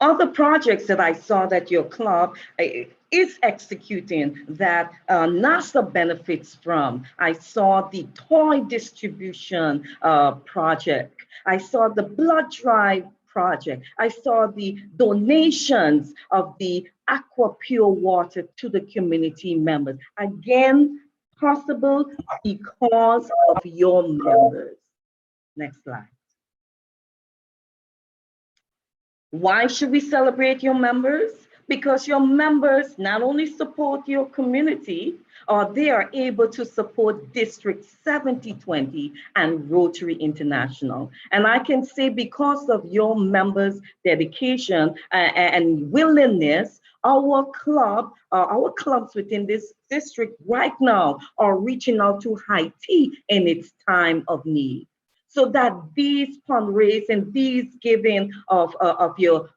Other projects that I saw that your club is executing that NASA benefits from. I saw the toy distribution project. I saw the blood drive project. I saw the donations of the aqua pure water to the community members. Again, possible because of your members. Next slide. Why should we celebrate your members? Because your members not only support your community, they are able to support District 7020 and Rotary International. And I can say because of your members' dedication and willingness, our clubs within this district right now are reaching out to Haiti in its time of need. So that these fundraising, these giving of your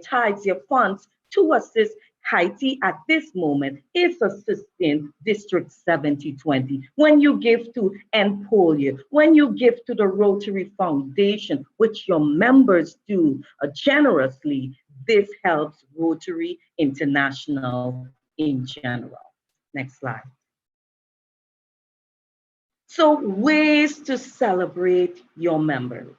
tithes, your funds to assist Haiti at this moment is assisting District 7020. When you give to Polio, when you give to the Rotary Foundation, which your members do generously, this helps Rotary International in general. Next slide. So ways to celebrate your members.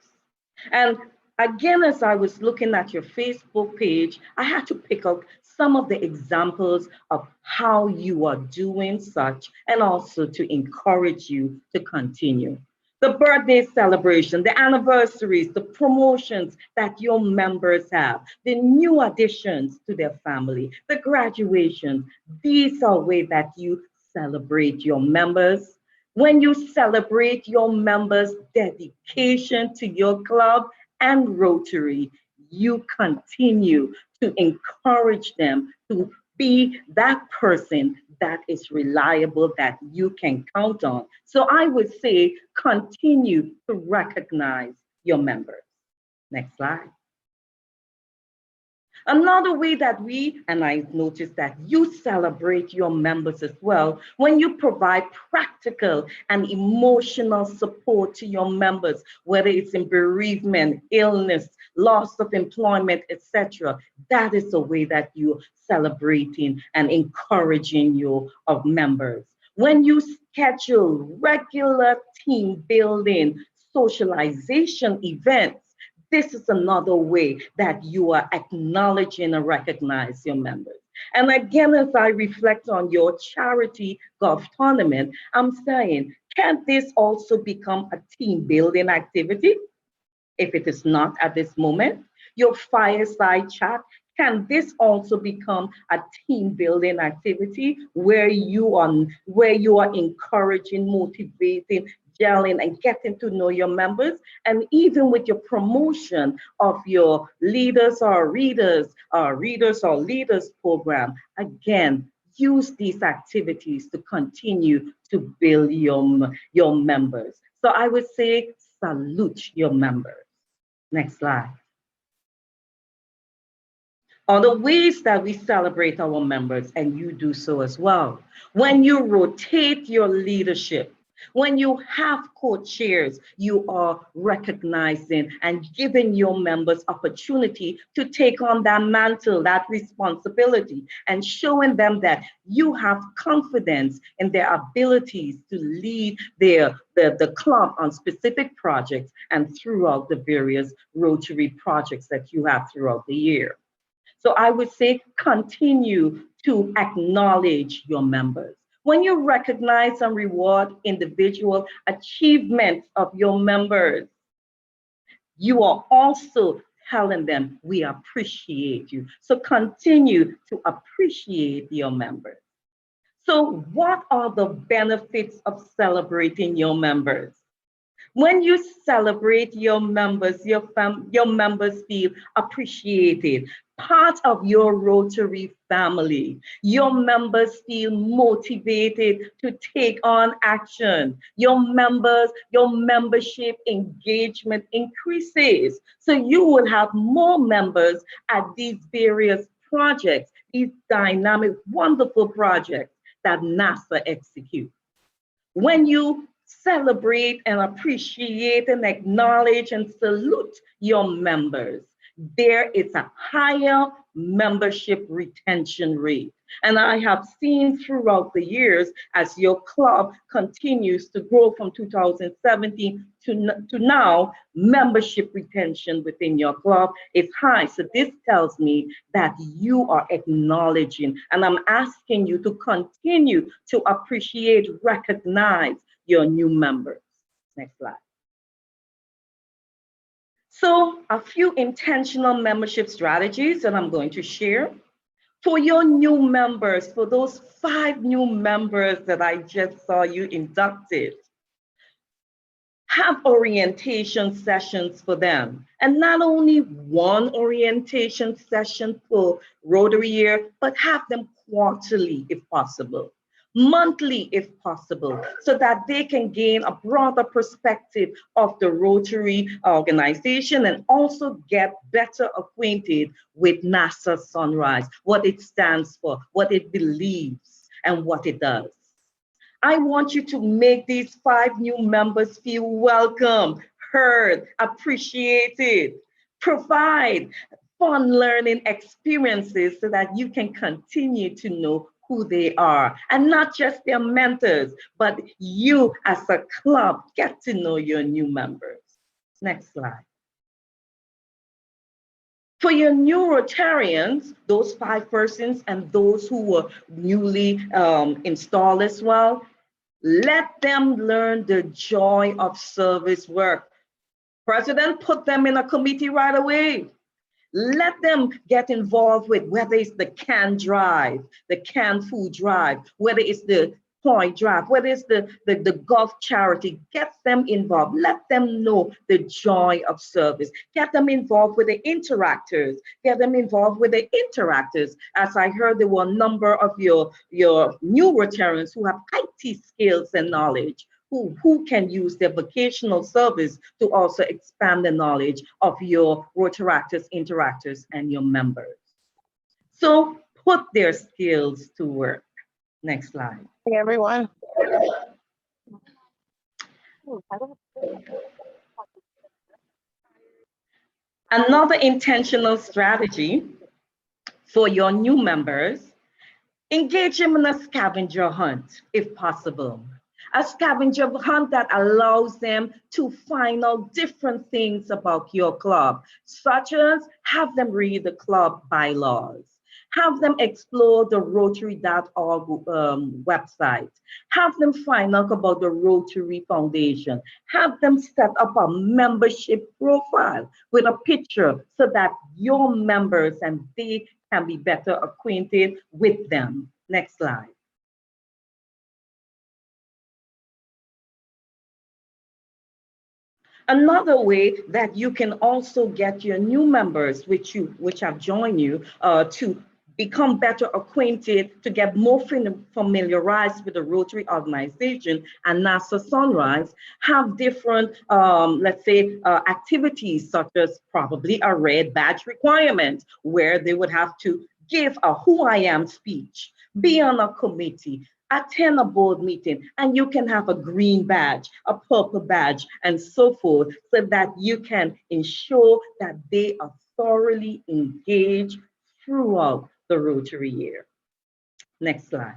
And again, as I was looking at your Facebook page, I had to pick up some of the examples of how you are doing such, and also to encourage you to continue. The birthday celebration, the anniversaries, the promotions that your members have, the new additions to their family, the graduations, these are ways that you celebrate your members. When you celebrate your members' dedication to your club and Rotary, you continue to encourage them to be that person that is reliable, that you can count on. So I would say continue to recognize your members. Next slide. Another way that and I noticed that you celebrate your members as well, when you provide practical and emotional support to your members, whether it's in bereavement, illness, loss of employment, etc. That is the way that you're celebrating and encouraging your members. When you schedule regular team building, socialization events, this is another way that you are acknowledging and recognize your members. And again, as I reflect on your charity golf tournament, I'm saying, can this also become a team building activity? If it is not at this moment, your fireside chat, can this also become a team building activity where you are encouraging, motivating, gelling, and getting to know your members? And even with your promotion of your leaders or readers program, again, use these activities to continue to build your members. So I would say salute your members. Next slide. Other ways that we celebrate our members, and you do so as well. When you rotate your leadership, when you have co-chairs, you are recognizing and giving your members opportunity to take on that mantle, that responsibility, and showing them that you have confidence in their abilities to lead the club on specific projects and throughout the various Rotary projects that you have throughout the year. So I would say continue to acknowledge your members. When you recognize and reward individual achievements of your members, you are also telling them, we appreciate you. So continue to appreciate your members. So what are the benefits of celebrating your members? When you celebrate your members, your members feel appreciated, part of your Rotary family. Your members feel motivated to take on action. Your membership engagement increases. So you will have more members at these various projects, these dynamic, wonderful projects that NASA executes. When you celebrate and appreciate and acknowledge and salute your members, there is a higher membership retention rate. And I have seen throughout the years, as your club continues to grow from 2017 to now, membership retention within your club is high. So this tells me that you are acknowledging, and I'm asking you to continue to appreciate, recognize your new members. Next slide. So a few intentional membership strategies that I'm going to share. For your new members, for those 5 new members that I just saw you inducted, have orientation sessions for them. And not only one orientation session for Rotary year, but have them quarterly if possible, monthly if possible, so that they can gain a broader perspective of the Rotary organization and also get better acquainted with NASA Sunrise, what it stands for, what it believes, and what it does. I want you to make these 5 new members feel welcome, heard, appreciated. Provide fun learning experiences so that you can continue to know who they are, and not just their mentors, but you as a club get to know your new members. Next slide. For your new Rotarians, those 5 persons and those who were newly installed as well, let them learn the joy of service work. President, put them in a committee right away. Let them get involved with whether it's the canned drive, the canned food drive, whether it's the point drive, whether it's the golf charity. Get them involved. Let them know the joy of service. Get them involved with the interactors. Get them involved with the interactors. As I heard, there were a number of your new Rotarians who have IT skills and knowledge. who can use their vocational service to also expand the knowledge of your Rotaractors, Interactors, and your members. So put their skills to work. Next slide. Hey, everyone. Another intentional strategy for your new members, engage them in a scavenger hunt, if possible. A scavenger hunt that allows them to find out different things about your club, such as have them read the club bylaws, have them explore the Rotary.org website, have them find out about the Rotary Foundation, have them set up a membership profile with a picture so that your members and they can be better acquainted with them. Next slide. Another way that you can also get your new members, which have joined you, to become better acquainted, to get more familiarized with the Rotary organization and NASA Sunrise, have different, let's say, activities such as probably a red badge requirement, where they would have to give a who I am speech, be on a committee, attend a board meeting, and you can have a green badge, a purple badge, and so forth, so that you can ensure that they are thoroughly engaged throughout the Rotary year. Next slide.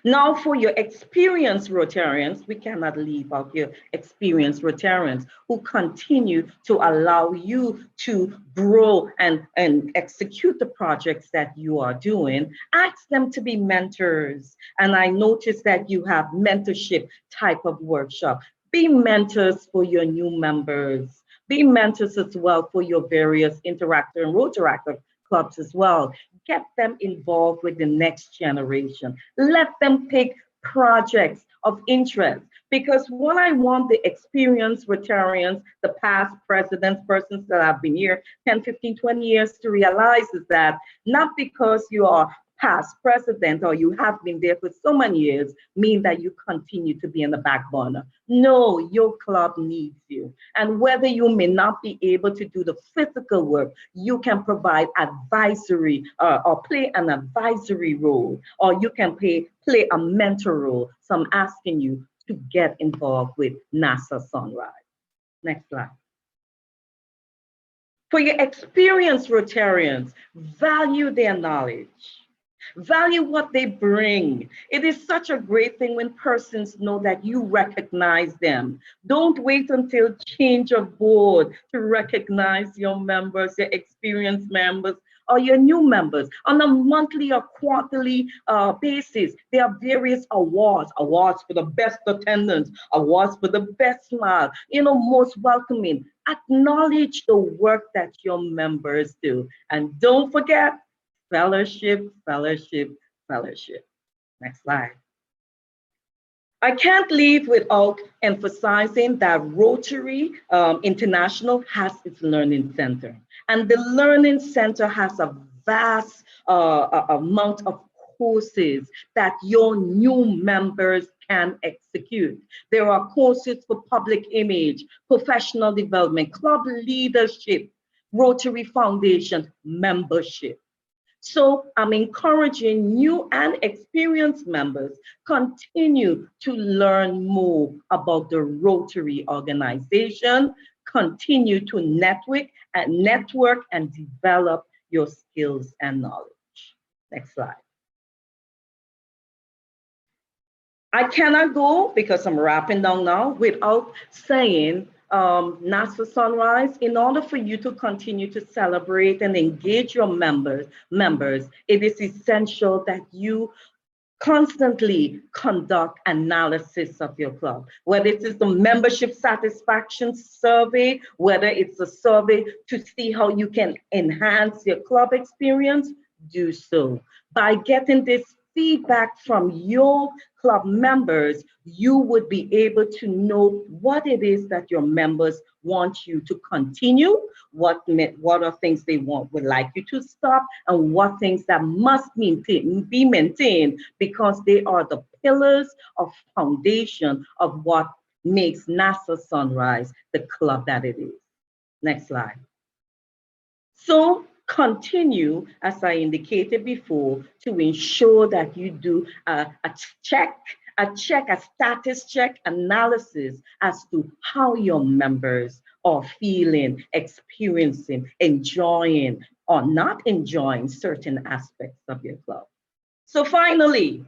Now for your experienced Rotarians, we cannot leave out your experienced Rotarians who continue to allow you to grow and execute the projects that you are doing. Ask them to be mentors. And I noticed that you have mentorship type of workshop. Be mentors for your new members. Be mentors as well for your various Interactor and Rotaractor clubs as well. Get them involved with the next generation. Let them pick projects of interest, because what I want the experienced Rotarians, the past presidents, persons that have been here 10, 15, 20 years to realize is that not because you are past president or you have been there for so many years mean that you continue to be in the back burner. No, your club needs you. And whether you may not be able to do the physical work, you can provide advisory or play an advisory role, or you can play a mentor role. So I'm asking you to get involved with NASA Sunrise. Next slide. For your experienced Rotarians, value their knowledge. Value what they bring. It is such a great thing when persons know that you recognize them. Don't wait until change of board to recognize your members, your experienced members, or your new members. On a monthly or quarterly basis, there are various awards for the best attendance, awards for the best smile, most welcoming. Acknowledge the work that your members do. And don't forget, fellowship, fellowship, fellowship. Next slide. I can't leave without emphasizing that Rotary International has its Learning Center. And the Learning Center has a vast amount of courses that your new members can execute. There are courses for public image, professional development, club leadership, Rotary Foundation membership. So I'm encouraging new and experienced members continue to learn more about the Rotary organization, continue to network and develop your skills and knowledge. Next slide. I cannot go, because I'm wrapping down now, without saying NASA Sunrise, in order for you to continue to celebrate and engage your members, it is essential that you constantly conduct analysis of your club, whether it is the membership satisfaction survey, whether it's a survey to see how you can enhance your club experience, do so. By getting this feedback from your club members, you would be able to know what it is that your members want you to continue, what are things they would like you to stop, and what things that must be maintained, because they are the pillars of foundation of what makes NASA Sunrise the club that it is. Next slide. So continue, as I indicated before, to ensure that you do a status check analysis as to how your members are feeling, experiencing, enjoying, or not enjoying certain aspects of your club. So finally,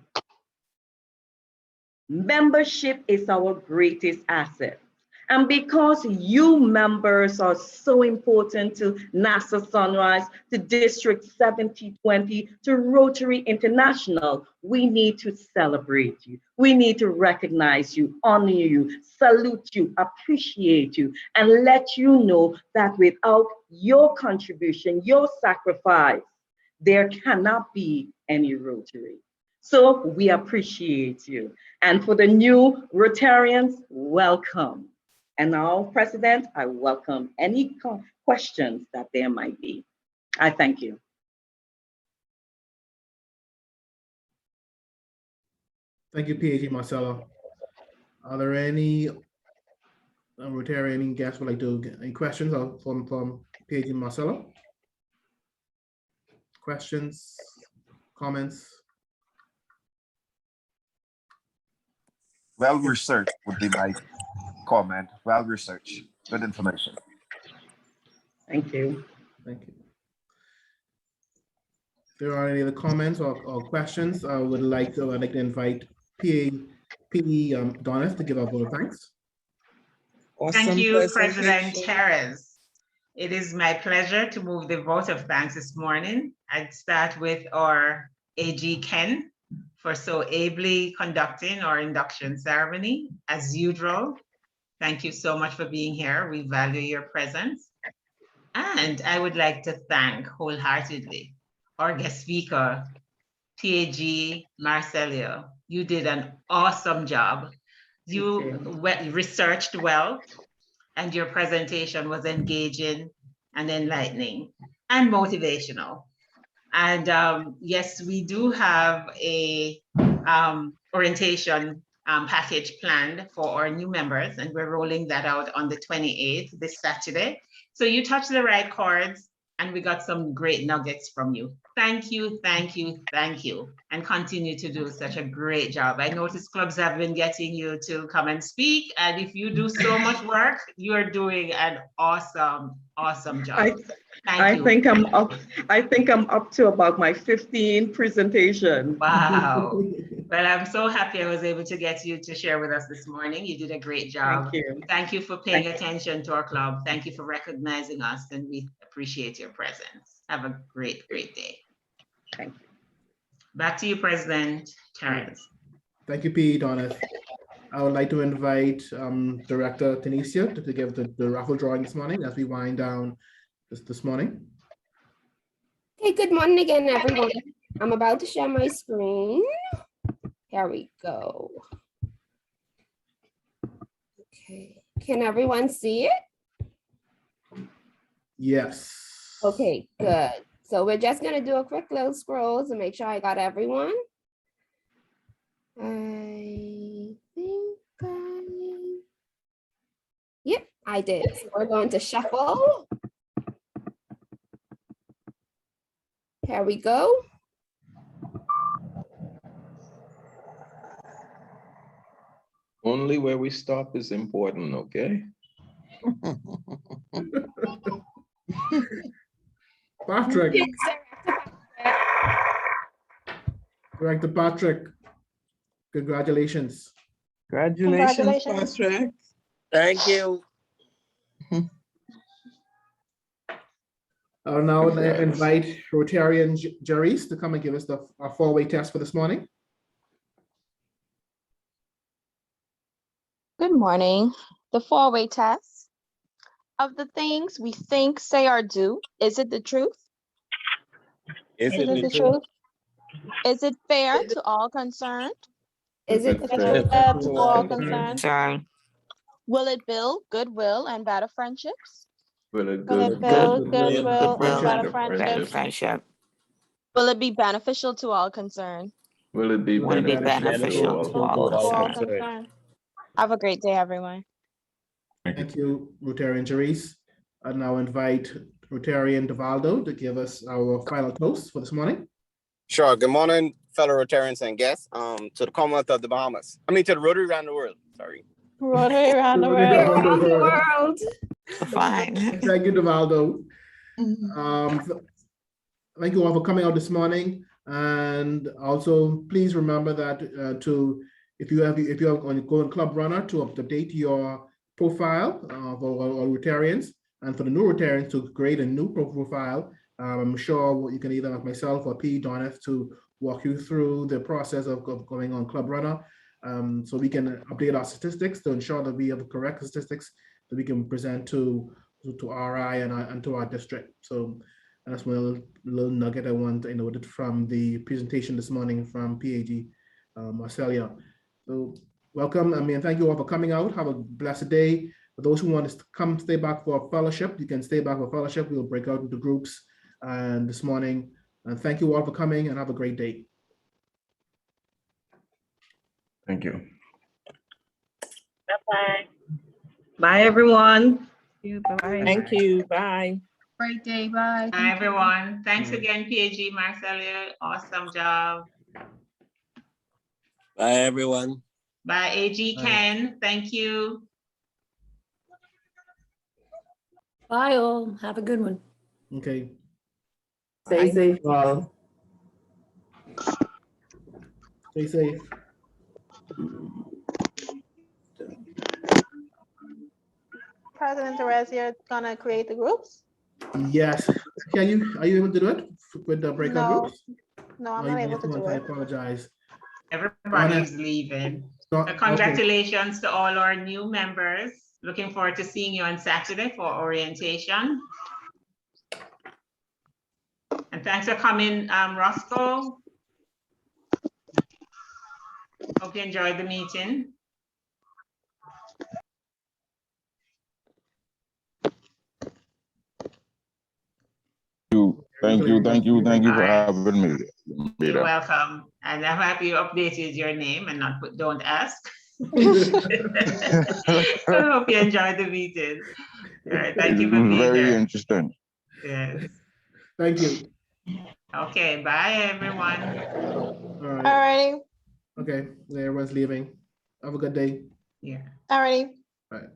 membership is our greatest asset. And because you members are so important to NASA Sunrise, to District 7020, to Rotary International, we need to celebrate you. We need to recognize you, honor you, salute you, appreciate you, and let you know that without your contribution, your sacrifice, there cannot be any Rotary. So we appreciate you. And for the new Rotarians, welcome. And now, President, I welcome any questions that there might be. I thank you. Thank you, PAG Marcelo. Are there any Rotarian guests would like to get any questions from PAG Marcelo? Questions, comments? Well researched would be my comment. Well researched. Good information. Thank you. Thank you. If there are any other comments or questions, I would like to invite PE Donis to give a vote of thanks. Thank you, President Terez. It is my pleasure to move the vote of thanks this morning. I'd start with our AG Ken for so ably conducting our induction ceremony as usual. Thank you so much for being here. We value your presence. And I would like to thank wholeheartedly our guest speaker, PAG Marcelio. You did an awesome job. You researched well, and your presentation was engaging and enlightening and motivational. And yes, we do have a orientation package planned for our new members, and we're rolling that out on the 28th, this Saturday. So you touched the right chords, and we got some great nuggets from you. Thank you, thank you, thank you, and continue to do such a great job. I noticed clubs have been getting you to come and speak, and if you do so much work, you are doing an awesome, awesome job. I think I'm up to about my 15 presentation. Wow. Well, I'm so happy I was able to get you to share with us this morning. You did a great job. Thank you. Thank you for paying attention to our club. Thank you for recognizing us, and we appreciate your presence. Have a great, great day. Thank you. Back to you, President Terence. Thank you, PE Donis. I would like to invite Director Tanisha to give the raffle drawing this morning as we wind down this morning. Okay, good morning again, everyone. I'm about to share my screen. Here we go. Okay, can everyone see it? Yes. Okay, good. So we're just gonna do a quick little scroll to make sure I got everyone. Yep, I did. So we're going to shuffle. Here we go. Only where we stop is important, okay? Patrick. Director Patrick, congratulations. Congratulations, Patrick. Thank you. I'll now invite Rotarian Jerry's to come and give us our four-way test for this morning. Good morning. The four-way test. Of the things we think, say, or do, is it the truth? Is it the truth? Is it fair to all concerned? Is it Is fair? it fair to all concerned? Sorry. Will it build goodwill and better friendships? Will it Will it build goodwill and better friendships? Friendship. Will it be beneficial to all concerned? Will it be Will it be beneficial beneficial to all To all concerned? concerned. Have a great day, everyone. Thank you, Rotarian Therese. I now invite Rotarian Devaldo to give us our final toast for this morning. Sure. Good morning, fellow Rotarians and guests. To the Commonwealth of the Bahamas. I mean, to the Rotary around the world. Sorry. Rotary around the world. Fine. Thank you, Devaldo. Thank you all for coming out this morning. And also, please remember that if you are going Club Runner, to update your profile for Rotarians, and for the new Rotarians to create a new profile. I'm sure you can either have myself or P. Doneth to walk you through the process of going on Club Runner, so we can update our statistics to ensure that we have correct statistics that we can present to RI and to our district. So that's one little nugget I want to note from the presentation this morning from PAG Marcelia. So welcome. I mean, thank you all for coming out. Have a blessed day. For those who want to come stay back for a fellowship, you can stay back for fellowship. We'll break out into groups and this morning. And thank you all for coming and have a great day. Thank you. Bye-bye. Bye, everyone. Bye. Thank you. Bye. Great day. Bye. Bye, everyone. Thanks again, PAG Marcelia. Awesome job. Bye, everyone. Bye, AG Ken. Thank you. Bye all. Have a good one. Okay. Stay safe, all. Stay safe. President Therese, you're gonna create the groups? Yes. Are you able to do it with the breakout No. groups? No, I'm not able to do I it. apologize. Everybody's leaving. Congratulations to all our new members. Looking forward to seeing you on Saturday for orientation. And thanks for coming, Roscoe. Hope you enjoyed the meeting. Thank you for having me. You're welcome. And I'm happy you updated your name and not put "don't ask." I hope you enjoyed the meeting. All right, thank you for being Very here. interesting. Yes. Thank you. Okay, bye everyone. All right. Alrighty. Okay, everyone's leaving. Have a good day. Yeah. Alrighty. Bye.